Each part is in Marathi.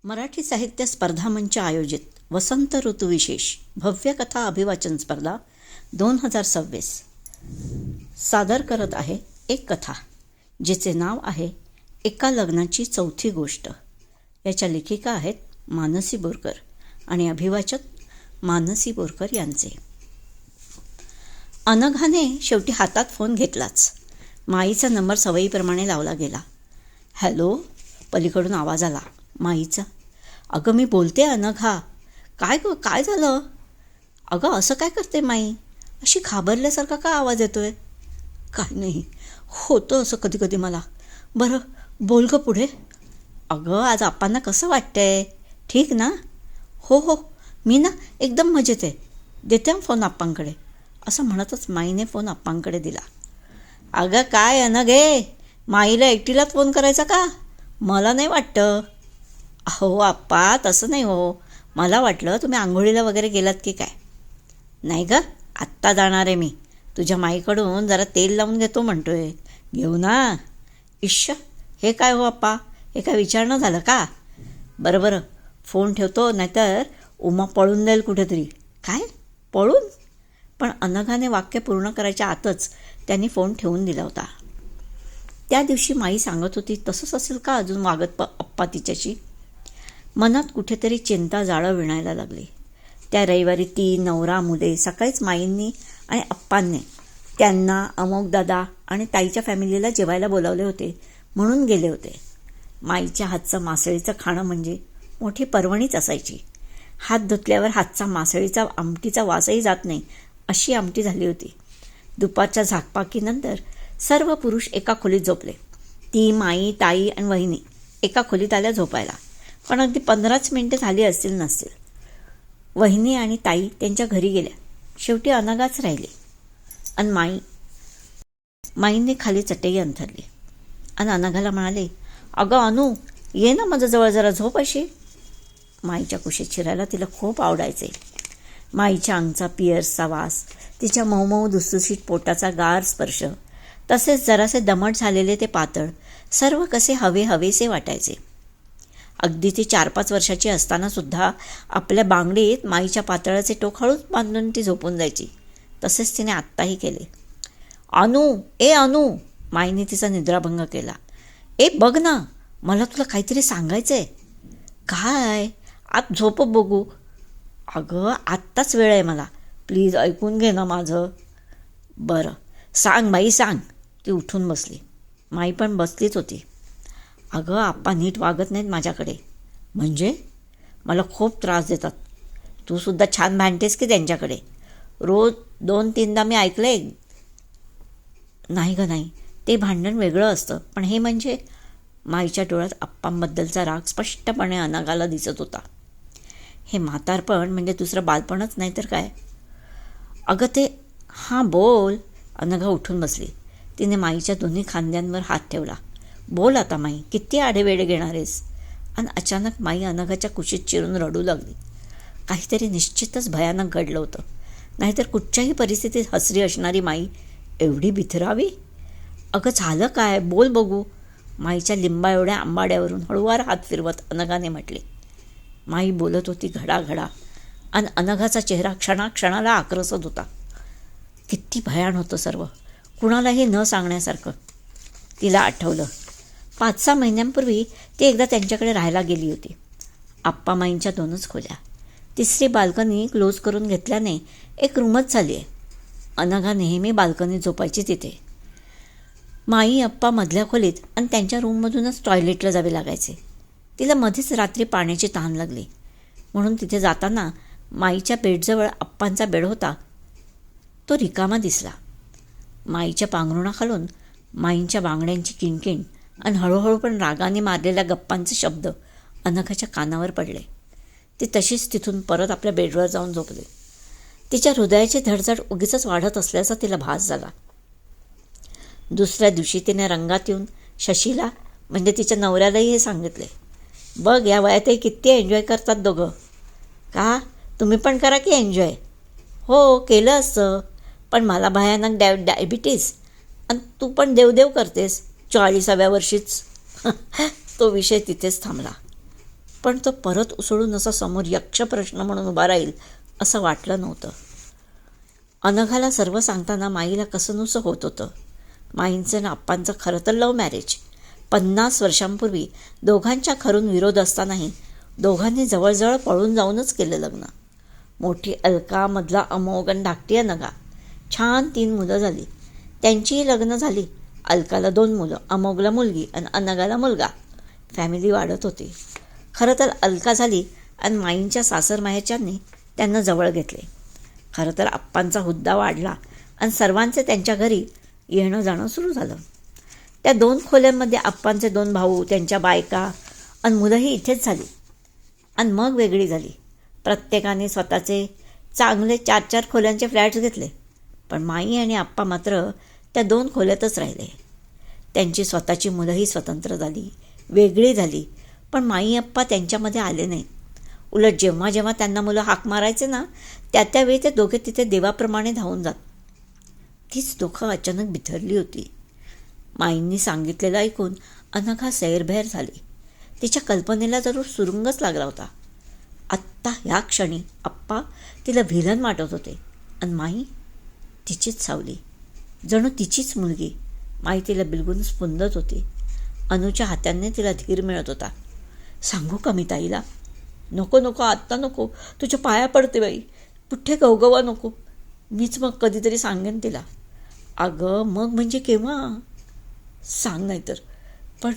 मराठी साहित्य स्पर्धा मंच आयोजित वसंत ऋतुविशेष भव्य कथा अभिवाचन स्पर्धा 2026 सादर करत आहे एक कथा जिचे नाव आहे एका लग्नाची चौथी गोष्ट. याच्या लेखिका आहेत मानसी बोरकर आणि अभिवाचक मानसी बोरकर यांचे. अनघाने शेवटी हातात फोन घेतलाच. माईचा नंबर सवयीप्रमाणे लावला गेला. हॅलो, पलीकडून आवाज आला माईचा. अगं मी बोलते अनघा. काय झालं? अगं असं काय करते माई? अशी घाबरल्यासारखा का आवाज येतोय? काय नाही, होतं असं कधी कधी मला. बरं बोल गं पुढे. अगं आज आप्पांना कसं वाटतंय? ठीक ना? हो मी ना एकदम मजेत आहे. देते फोन आप्पांकडे. असं म्हणतच माईने फोन आप्पांकडे दिला. अगं काय अनघे, माईला एकटीलाच फोन करायचा का? मला नाही वाटतं. अहो आप्पा तसं नाही हो, मला वाटलं तुम्ही आंघोळीला वगैरे गेलात की काय. नाही गं, आत्ता जाणार आहे मी. तुझ्या माईकडून जरा तेल लावून घेतो म्हणतोय. घेऊ ना? इश्श, हे काय हो आप्पा, हे काय विचारणं झालं का? बरं फोन ठेवतो, नाहीतर उमा पळून जाईल कुठेतरी. काय पळून? पण अनघाने वाक्य पूर्ण करायच्या आतच त्यांनी फोन ठेवून दिला होता. त्या दिवशी माई सांगत होती तसंच असेल का अजून वागत आप्पा तिच्याशी? मनात कुठेतरी चिंता जाळं विणायला लागली. त्या रविवारी ती, नवरा, मुले सकाळीच माईंनी आणि आप्पांनी त्यांना, अमोकदादा आणि ताईच्या फॅमिलीला जेवायला बोलावले होते म्हणून गेले होते. माईच्या हातचं मासळीचं खाणं म्हणजे मोठी पर्वणीच असायची. हात धुतल्यावर हातचा मासळीचा आमटीचा वासही जात नाही अशी आमटी झाली होती. दुपारच्या झाकपाकीनंतर सर्व पुरुष एका खोलीत झोपले. ती, माई, ताई आणि वहिनी एका खोलीत आल्या झोपायला. पण अगदी 15च मिनिटे झाली असतील नसतील. वहिनी आणि ताई त्यांच्या घरी गेल्या. शेवटी अनघाच राहिली. आणि माईने खाली चटई अंथरली आणि अनघाला म्हणाले, अगं अनु, ये ना माझ्याजवळ जरा झोप अशी. माईच्या कुशीत शिरायला तिला खूप आवडायचे. माईच्या अंगचा पिअर्सचा वास, तिच्या मऊ धुसधुशीत पोटाचा गार स्पर्श, तसेच जरासे दमट झालेले ते पातळ, सर्व कसे हवेसे वाटायचे. अगदी ती 4-5 वर्षाची असताना सुद्धा आपल्या बांगडीत माईच्या पातळाचे टोक हळूच बांधून ती झोपून जायची. तसेच तिने आत्ताही केले. अनु, माईने तिचा निद्राभंग केला. बघ ना, मला तुला काहीतरी सांगायचं आहे. काय? आत झोप बघू. अगं आत्ताच वेळ आहे मला, प्लीज ऐकून घे ना माझं. बरं सांग बाई सांग. ती उठून बसली. माई पण बसलीच होती. अगं आप्पा नीट वागत नाहीत माझ्याकडे. म्हणजे? मला खूप त्रास देतात. तू सुद्धा छान भांडतेस की त्यांच्याकडे. रोज 2-3दा मी ऐकलंय. नाही गं नाही, ते भांडण वेगळं असतं. पण हे म्हणजे? माईच्या डोळ्यात आप्पांबद्दलचा राग स्पष्टपणे अनघाला दिसत होता. हे म्हातारपण म्हणजे दुसरं बालपणच नाही तर काय. अगं ते, हां बोल. अनघा उठून बसली. तिने माईच्या दोन्ही खांद्यांवर हात ठेवला. बोल आता माई, किती आडेवेडे घेणार आहेस? आणि अचानक माई अनघाच्या कुशीत चिरून रडू लागली. काहीतरी निश्चितच भयानक घडलं होतं. नाहीतर कुठच्याही परिस्थितीत हसरी असणारी माई एवढी बिथरावी? अगं झालं काय? बोल बघू. माईच्या लिंबा एवढ्या आंबाड्यावरून हळूवार हात फिरवत अनघाने म्हटले. माई बोलत होती घडाघडा आणि अनघाचा चेहरा क्षणाला आक्रसत होता. किती भयान होतं सर्व, कुणालाही न सांगण्यासारखं. तिला आठवलं 5-6 महिन्यांपूर्वी ती एकदा त्यांच्याकडे राहायला गेली होती. आप्पा माईंच्या 2च खोल्या, 3री बाल्कनी क्लोज करून घेतल्याने एक रूमच झाली आहे. अनघा नेहमी बाल्कनीत झोपायची तिथे. माई आप्पा मधल्या खोलीत आणि त्यांच्या रूममधूनच टॉयलेटला जावे लागायचे. तिला मध्येच रात्री पाण्याची तहान लागली म्हणून तिथे जाताना माईच्या बेडजवळ आप्पांचा बेड होता, तो रिकामा दिसला. माईच्या पांघरुणाखालून माईंच्या बांगड्यांची किणकिण आणि हळूहळू पण रागाने मारलेल्या गप्पांचे शब्द अनघाच्या कानावर पडले. ती तशीच तिथून परत आपल्या बेडवर जाऊन झोपली. तिच्या हृदयाची धडधड उगीच वाढत असल्याचा तिला भास झाला. दुसऱ्या दिवशी तिने रंगात येऊन शशीला म्हणजे तिच्या नवऱ्यालाही हे सांगितले. बघ या वयातही किती एन्जॉय करतात दोघं. का? तुम्ही पण करा की एन्जॉय. हो केलं असतं, पण मला भयानक डायबिटीस आणि तू पण देवदेव करतेस 40व्या वर्षीच. तो विषय तिथेच थांबला. पण तो परत उसळून असा समोर यक्ष प्रश्न म्हणून उभा राहील असं वाटलं नव्हतं. अनघाला सर्व सांगताना माईला कसंनुसं होत होतं. माईंचं आणि आप्पांचं खरं तर लव्ह मॅरेज. 50 वर्षांपूर्वी दोघांच्या घरून विरोध असतानाही दोघांनी जवळजवळ पळून जाऊनच केलं लग्न. मोठी अलका, मधला अमोग आणि धाकटी अनघा. छान 3 मुलं झाली. त्यांचीही लग्न झाली. अलकाला 2 मुलं, अमोगला मुलगी आणि अनघाला मुलगा. फॅमिली वाढत होती. खरं तर अलका झाली आणि माईंच्या सासरमाहेरच्यांनी त्यांना जवळ घेतले. खरं तर आप्पांचा हुद्दा वाढला आणि सर्वांचे त्यांच्या घरी येणं जाणं सुरू झालं. त्या 2 खोल्यांमध्ये आप्पांचे 2 भाऊ, त्यांच्या बायका आणि मुलंही इथेच झाली आणि मग वेगळी झाली. प्रत्येकाने स्वतःचे चांगले 4-4 खोल्यांचे फ्लॅट्स घेतले. पण माई आणि आप्पा मात्र त्या 2 खोल्यातच राहिले. त्यांची स्वतःची मुलंही स्वतंत्र झाली, वेगळी झाली. पण माई आप्पा त्यांच्यामध्ये आले नाहीत. उलट जेव्हा जेव्हा त्यांना मुलं हाक मारायचे ना, त्यावेळी ते दोघे तिथे देवाप्रमाणे धावून जात. तीच दोघं अचानक बिथरली होती. माईंनी सांगितलेलं ऐकून अनघा सैरभैर झाली. तिच्या कल्पनेला जरूर सुरुंगच लागला होता. आत्ता ह्या क्षणी आप्पा तिला व्हिलन वाटत होते आणि माई तिचीच सावली, जणू तिचीच मुलगी. माई तिला बिलगून स्पुंदत होती. अनुच्या हातांनी तिला धीर मिळत होता. सांगू का मी ताईला? नको नको, आत्ता नको, तुझ्या पाया पडते बाई, पुठ्ठे गवगवा नको, मीच मग कधीतरी सांगेन तिला. अगं मग म्हणजे केव्हा? सांग नाही तर. पण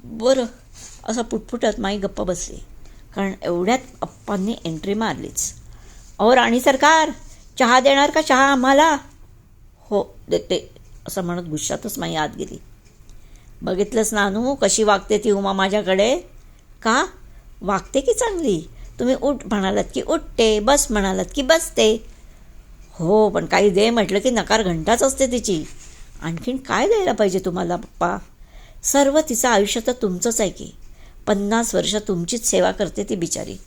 बरं, असा पुटपुटत माई गप्पा बसली. कारण एवढ्यात अप्पांनी एंट्री मारलीच. अहो राणी सरकार, चहा देणार का? चहा आम्हाला? हो देते, असं म्हणत गुस्सातच माई आत गेली. बघितलंच नानू कशी वागते ती उमा माझ्याकडे. का वागते की चांगली? तुम्ही उठ म्हणालात की उठते, बस म्हणालात की बसते. हो पण काही दे म्हटलं की नकार घंटाच असते तिची. आणखीन काय द्यायला पाहिजे तुम्हाला पप्पा? सर्व तिचं आयुष्य तर तुमचंच आहे की. 50 वर्ष तुमचीच सेवा करते ती बिचारी.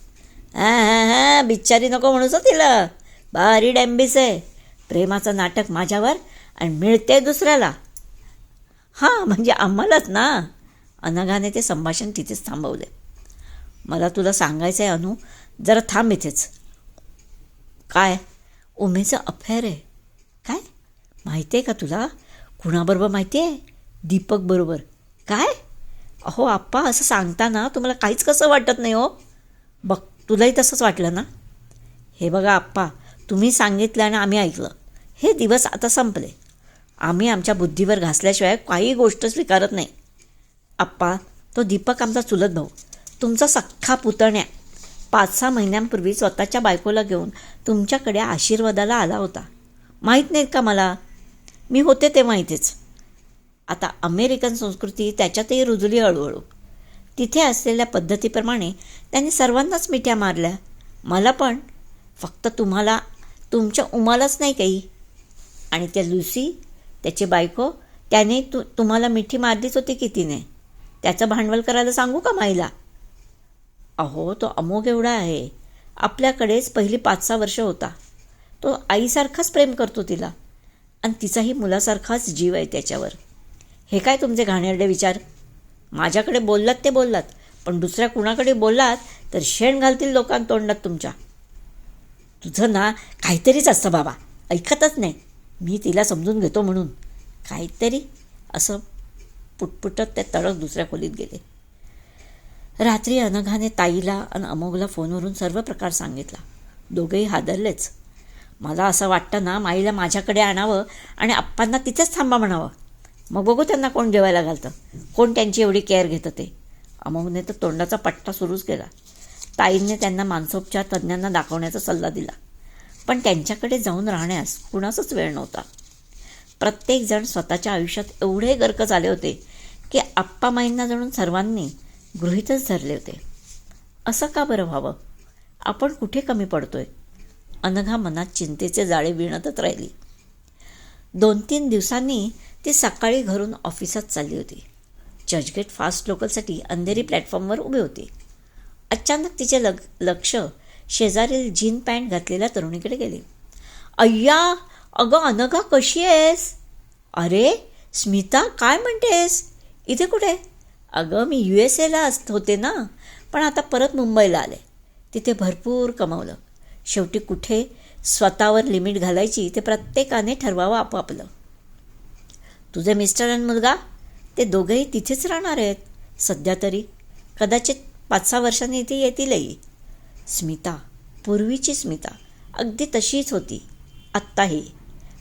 हां हां हां, बिचारी नको म्हणूच तिला. भारी डॅम्बिस आहे. प्रेमाचं नाटक माझ्यावर आणि मिळते दुसऱ्याला. हां म्हणजे आम्हालाच ना. अनघाने ते संभाषण तिथेच थांबवले. मला तुला सांगायचं आहे अनु, जरा थांब इथेच. काय? उमेचं अफेअर आहे. काय माहिती आहे का तुला? कुणाबरोबर माहिती आहे? दीपक बरोबर. काय? अहो आप्पा, असं सांगताना तुम्हाला काहीच कसं वाटत नाही हो? बघ तुलाही तसंच वाटलं ना? हे बघा आप्पा, तुम्ही सांगितलं आणि आम्ही ऐकलं. हे दिवस आता संपले. आम्ही आमच्या बुद्धीवर घासल्याशिवाय काही गोष्ट स्वीकारत नाही. आप्पा, तो दीपक आमचा चुलत भाऊ, तुमचा सख्खा पुतण्या, 5-6 महिन्यांपूर्वी स्वतःच्या बायकोला घेऊन तुमच्याकडे आशीर्वादाला आला होता. माहीत नाहीत का मला? मी होते तेव्हा इथेच. आता अमेरिकन संस्कृती त्याच्यातही रुजली हळूहळू. तिथे असलेल्या पद्धतीप्रमाणे त्यांनी सर्वांनाच मिठ्या मारल्या. मला पण. फक्त तुम्हाला, तुमच्या उमालाच नाही काही. आणि त्या लुसी, त्याची बायको, त्याने तुम्हाला मिठी मारलीच होती की तिने. त्याचं भांडवल करायला सांगू का माईला? अहो तो अमोघ एवढा आहे. आपल्याकडेच पहिली 5-6 वर्ष होता. तो आईसारखाच प्रेम करतो तिला आणि तिचाही मुलासारखाच जीव आहे त्याच्यावर. हे काय तुमचे घाणेरडे विचार? माझ्याकडे बोललात ते बोललात, पण दुसऱ्या कुणाकडे बोललात तर शेण घालतील लोकांना तोंडात तुमच्या. तुझं ना काहीतरीच असतं बाबा, ऐकतच नाही. मी तिला समजून घेतो म्हणून काहीतरी, असं पुटपुटत ते तडक दुसऱ्या खोलीत गेले. रात्री अनघाने ताईला आणि अमोघला फोनवरून सर्व प्रकार सांगितला. दोघेही हादरलेच. मला असं वाटतं ना, माईला माझ्याकडे आणावं आणि आप्पांना तिथेच थांबा म्हणावं. मग बघू त्यांना कोण जेवायला घालतं, कोण त्यांची एवढी केअर घेतं ते. अमोघने तर तोंडाचा पट्टा सुरूच केला. ताईंनी त्यांना मानसोपचार तज्ज्ञांना दाखवण्याचा सल्ला दिला. पण त्यांच्याकडे जाऊन राहण्यास कुणाचाच वेळ नव्हता. प्रत्येकजण स्वतःच्या आयुष्यात एवढे गर्क झाले होते की आप्पा माईंना जणून सर्वांनी गृहीतच धरले होते. असं का बरं व्हावं? आपण कुठे कमी पडतोय? अनघा मनात चिंतेचे जाळे विणतच राहिली. 2-3 दिवसांनी ती सकाळी घरून ऑफिसात चालली होती. चर्चगेट फास्ट लोकलसाठी अंधेरी प्लॅटफॉर्मवर उभी होती. अचानक तिचे लक्ष शेजारील जीन पॅन्ट घातलेल्या तरुणीकडे गेले. अय्या, अगं अनघा कशी आहेस? अरे स्मिता, काय म्हणतेस? इथे कुठे? अगं मी USA ला होते ना, पण आता परत मुंबईला आले. तिथे भरपूर कमवलं. शेवटी कुठे स्वतःवर लिमिट घालायची ते प्रत्येकाने ठरवावं आपापलं. तुझे मिस्टर आणि मुलगा ते दोघेही तिथेच राहणार आहेत सध्या तरी. कदाचित 5-6 वर्षांनी इथे येतीलही. स्मिता, पूर्वीची स्मिता अगदी तशीच होती. आत्ताही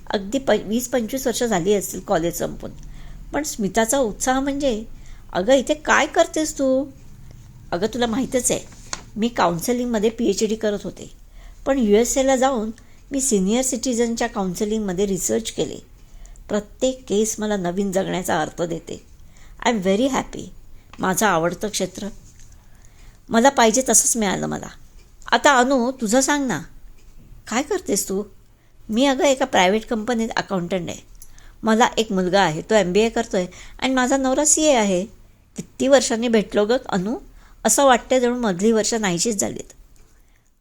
अगदी 20-25 वर्ष झाली असतील कॉलेज संपून. पण स्मिताचा उत्साह म्हणजे, अगं इथे काय करतेस तू? अगं तुला माहीतच आहे, मी काउन्सेलिंगमध्ये PhD करत होते. पण USA जाऊन मी सिनियर सिटीजनच्या काउन्सेलिंगमध्ये रिसर्च केले. प्रत्येक केस मला नवीन जगण्याचा अर्थ देते. I am very happy. माझं आवडतं क्षेत्र. मला पाहिजे तसंच मिळालं मला. आता अनु, तुझं सांग ना, काय करतेस तू? मी अगं एका प्रायव्हेट कंपनीत अकाउंटंट आहे. मला एक मुलगा आहे, तो MBA करतो आहे आणि माझा नवरा CA आहे. किती वर्षांनी भेटलो गं अनु. असं वाटतं जणू मधली वर्ष नाहीशीच झालीत.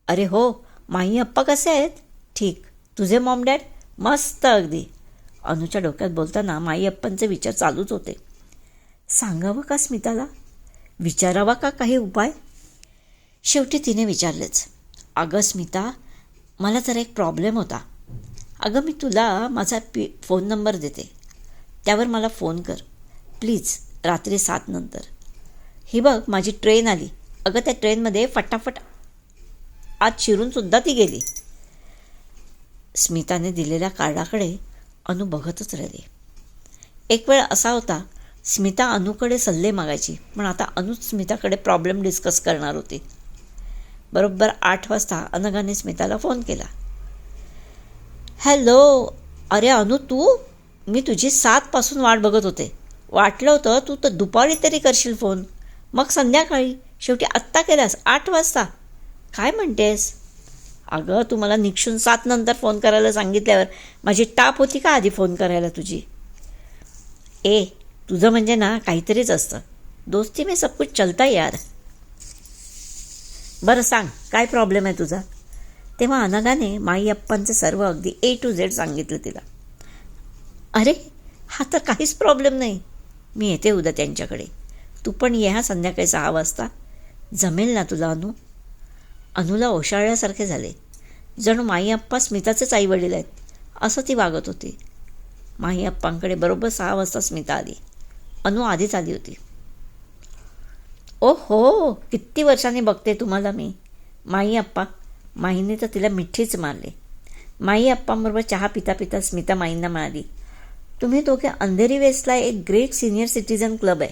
अरे हो, माई अप्पा कसे आहेत? ठीक. तुझे मॉम डॅड? मस्त अगदी. अनुच्या डोक्यात बोलताना माई अप्पांचे विचार चालूच होते. सांगावं का स्मिताला? विचारावा का काही उपाय? शेवटी तिने विचारलेच. अगं स्मिता, मला जरा एक प्रॉब्लेम होता. अगं मी तुला माझा फोन नंबर देते. त्यावर मला फोन कर प्लीज, रात्री 7 नंतर. ही बघ माझी ट्रेन आली. अगं त्या ट्रेनमध्ये फटाफट आत शिरूनसुद्धा ती गेली. स्मिताने दिलेल्या कार्डाकडे अनु बघतच राहिली. एक वेळ असा होता, स्मिता अनुकडे सल्ले मागायची, पण आता अनुच स्मिताकडे प्रॉब्लेम डिस्कस करणार होती. बरोबर 8 वाजता अनघाने स्मिताला फोन केला. हॅलो, अरे अनु तू? मी तुझी 7 पासून वाट बघत होते. वाटलं होतं तू तर दुपारी तरी करशील फोन, मग संध्याकाळी, शेवटी आत्ता केलास 8 वाजता. काय म्हणतेस? अगं तू मला निक्षून 7 नंतर फोन करायला सांगितल्यावर माझी टाप होती का आधी फोन करायला तुझी? तुझं म्हणजे ना काहीतरीच असतं. दोस्ती में सब कुछ चलता यार. बरं सांग, काय प्रॉब्लेम आहे तुझा? तेव्हा अनघाने माई अप्पांचं सर्व अगदी A to Z सांगितलं तिला. अरे हा तर काहीच प्रॉब्लेम नाही. मी येते उद्या त्यांच्याकडे. तू पण ये हा संध्याकाळी 6 वाजता. जमेल ना तुला अनु? अनुला ओशाळल्यासारखे झाले. जणू माई अप्पा स्मिताचेच आईवडील आहेत असं ती वागत होती. माई अप्पांकडे बरोबर 6 वाजता स्मिता आली. अनु आधीच आली होती. ओ हो, किती वर्षांनी बघते तुम्हाला मी. माई अप्पा. माईने तर तिला मिठीच मारले. माई अप्पांबरोबर चहा पिता पिता स्मिता माईंना म्हणाली, तुम्ही दोघे अंधेरी वेस्टला एक ग्रेट सिनियर सिटीजन क्लब आहे,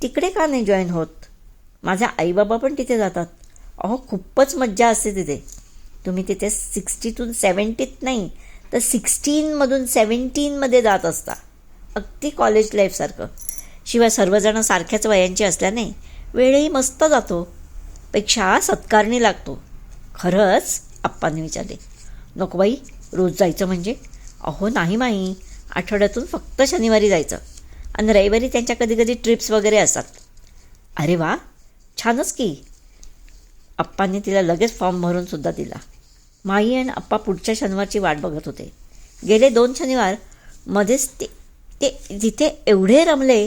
तिकडे का नाही जॉईन होत? माझ्या आईबाबा पण तिथे जातात. अहो खूपच मज्जा असते तिथे. तुम्ही तिथे 60तून 70त नाही तर 16मधून 17मध्ये जात असता. अगदी कॉलेज लाईफसारखं. शिवाय सर्वजण सारख्याच वयांची असल्याने वेळही मस्त जातो. पेक्षा सत्कारणी लागतो. खरंच? आप्पांनी विचारले. नको बाई, रोज जायचं म्हणजे? अहो नाही माई, आठवड्यातून फक्त शनिवारी जायचं आणि रविवारी त्यांच्या कधी ट्रिप्स वगैरे असतात. अरे वा, छानच की. आप्पांनी तिला लगेच फॉर्म भरूनसुद्धा दिला. माई आणि आप्पा पुढच्या शनिवारची वाट बघत होते. गेले 2 शनिवार मध्येच ते तिथे एवढे रमले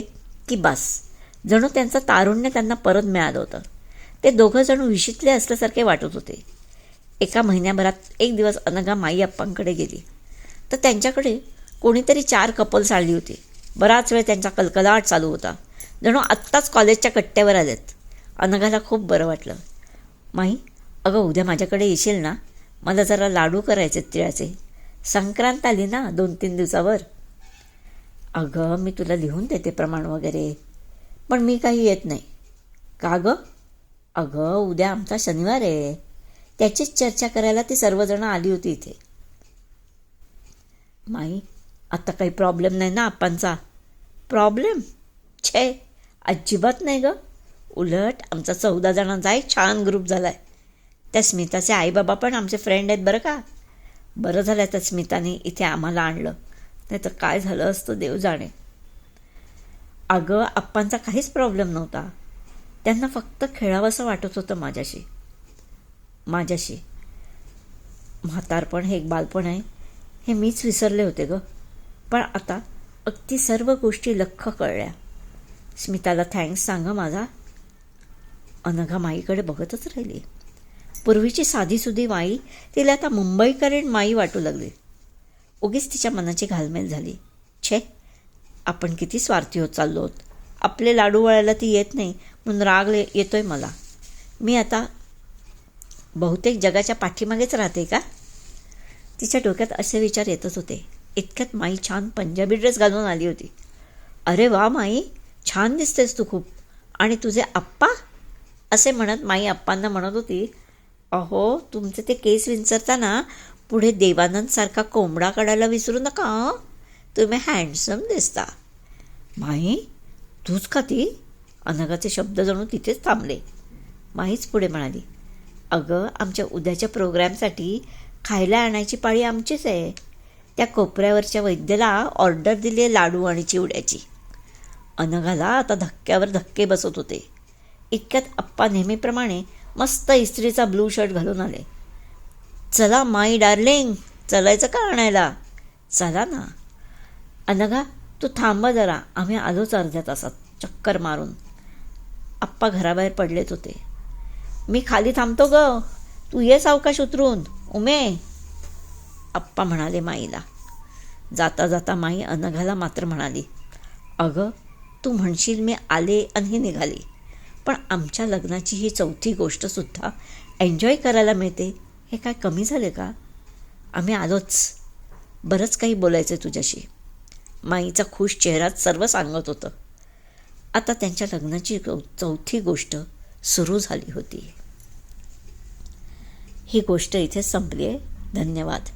की बस, जणू त्यांचं तारुण्य त्यांना परत मिळालं होतं. ते दोघं जणू विशीतले असल्यासारखे वाटत होते. एका महिन्याभरात एक दिवस अनघा माई अप्पांकडे गेली तर त्यांच्याकडे कोणीतरी 4 कपल्स आली होती. बराच वेळ त्यांचा कलकलाट चालू होता. जणू आत्ताच कॉलेजच्या कट्ट्यावर आलेत. अनघाला खूप बरं वाटलं. माई, अगं उद्या माझ्याकडे येशील ना? मला जरा लाडू करायचे तिळाचे. संक्रांत आली ना 2-3 दिवसावर. अगं मी तुला लिहून देते प्रमाण वगैरे, पण मी काही येत नाही. का गं? अगं उद्या आमचा शनिवार आहे, त्याचीच चर्चा करायला ती सर्वजणं आली होती इथे. माई, आता काही प्रॉब्लेम नाही ना आप्पांचा? प्रॉब्लेम? छे, अजिबात नाही गं. उलट आमचा 14 जणांचा एक छान ग्रुप झाला आहे. त्या स्मिताचे आईबाबा पण आमचे फ्रेंड आहेत बरं का. बरं झालं त्या स्मिताने इथे आम्हाला आणलं, नाही तर काय झालं असतं देव जाणे. अगं आप्पांचा काहीच प्रॉब्लेम नव्हता. त्यांना फक्त खेळावंसं वाटत होतं माझ्याशी. म्हातारपण हे एक बालपण आहे हे मीच विसरले होते गं. पण आता अगदी सर्व गोष्टी लख्ख कळल्या. स्मिताला थँक्स सांग माझा. अनघा माईकडे बघतच राहिली. पूर्वीची साधीसुधी माई तिला आता मुंबईकरीण माई वाटू लागली. उगीच तिच्या मनाची घालमेल झाली. छे, आपण किती स्वार्थी होत चाललो आहोत. आपले लाडू वळायला ती येत नाही म्हणून राग येतोय मला. मी आता बहुतेक जगाच्या पाठीमागेच राहते का? तिच्या डोक्यात असे विचार येतच होते. इतक्यात माई छान पंजाबी ड्रेस घालून आली होती. अरे वा माई, छान दिसतेस तू खूप. आणि तुझे आप्पा? असे म्हणत माई आप्पांना म्हणत होती, अहो तुमचे ते केस विंचरताना पुढे देवानंदसारखा कोंबडा काढायला विसरू नका. तुम्ही हँडसम दिसता. माई, तूच का ती? अनघाचे शब्द जणू तिथेच थांबले. माईच पुढे म्हणाली, अगं आमच्या उद्याच्या प्रोग्रॅमसाठी खायला आणायची पाळी आमचीच आहे. त्या कोपऱ्यावरच्या वैद्याला ऑर्डर दिली आहे लाडू आणि चिवड्याची. अनघाला आता धक्क्यावर धक्के बसत होते. इतक्यात आप्पा नेहमीप्रमाणे मस्त इस्त्रीचा ब्लू शर्ट घालून आले. चला माई डार्लिंग, चलायचं का आणायला? चला ना. अनघा तू थांबा जरा, आम्ही आलोच अर्ध्या तासात चक्कर मारून. आप्पा घराबाहेर पडलेच होते. मी खाली थांबतो ग, तू ये सावकाश उतरून. उमे, आप्पा म्हणाले माईला. जाता जाता माई अनघाला मात्र म्हणाली, अगं तू म्हणशील मी आले आणि निघाली, पण आमच्या लग्नाची ही 4थी गोष्टसुद्धा एन्जॉय करायला मिळते हे काय कमी झाले का? आम्ही आलोच. बरंच काही बोलायचं आहे तुझ्याशी. माईचा खुश चेहराच सर्व सांगत होतं. आता त्यांच्या लग्नाची 4थी गोष्ट सुरू झाली होती. ही गोष्ट इथे संपली आहे. धन्यवाद.